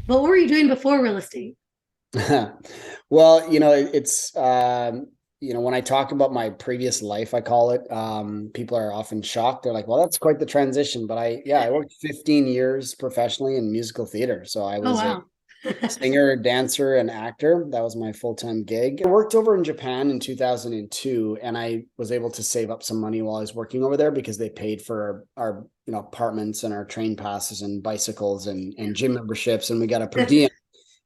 But what were you doing before real estate? Well, it's when I talk about my previous life, I call it, people are often shocked. They're like, well, that's quite the transition. But I worked 15 years professionally in musical theater. So I Oh, was a wow. singer, dancer, and actor. That was my full-time gig. I worked over in Japan in 2002, and I was able to save up some money while I was working over there because they paid for our apartments and our train passes and bicycles and gym memberships, and we got a per diem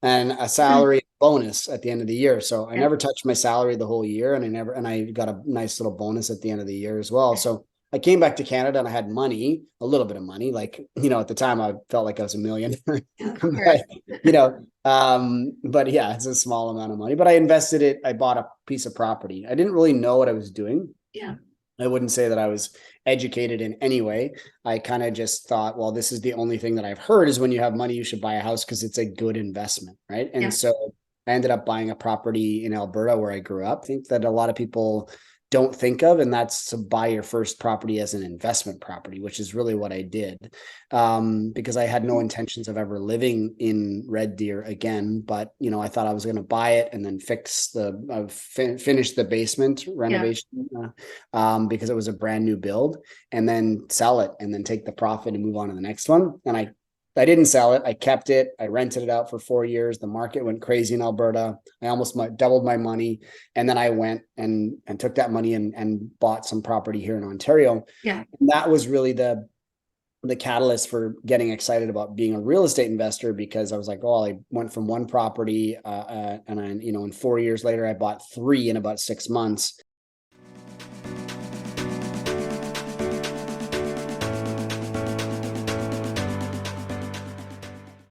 and a salary bonus at the end of the year. So I Yeah. never touched my salary the whole year, and I got a nice little bonus at the end of the year as well. So I came back to Canada and I had money, a little bit of money. Like, at the time I felt like I was a millionaire. Yeah, of course. But but yeah, it's a small amount of money. But I invested it, I bought a piece of property. I didn't really know what I was doing. Yeah. I wouldn't say that I was educated in any way. I kind of just thought, well, this is the only thing that I've heard is when you have money, you should buy a house because it's a good investment, right? And Yeah. so I ended up buying a property in Alberta where I grew up. I think that a lot of people don't think of, and that's to buy your first property as an investment property, which is really what I did, because I had no intentions of ever living in Red Deer again. But I thought I was going to buy it and then finish the basement Yeah. renovation, because it was a brand new build, and then sell it and then take the profit and move on to the next one. And I didn't sell it. I kept it. I rented it out for 4 years. The market went crazy in Alberta. I almost doubled my money. And then I went and took that money and bought some property here in Ontario. Yeah. And that was really the catalyst for getting excited about being a real estate investor, because I was like, oh, I went from one property, and I, in 4 years later, I bought three in about 6 months.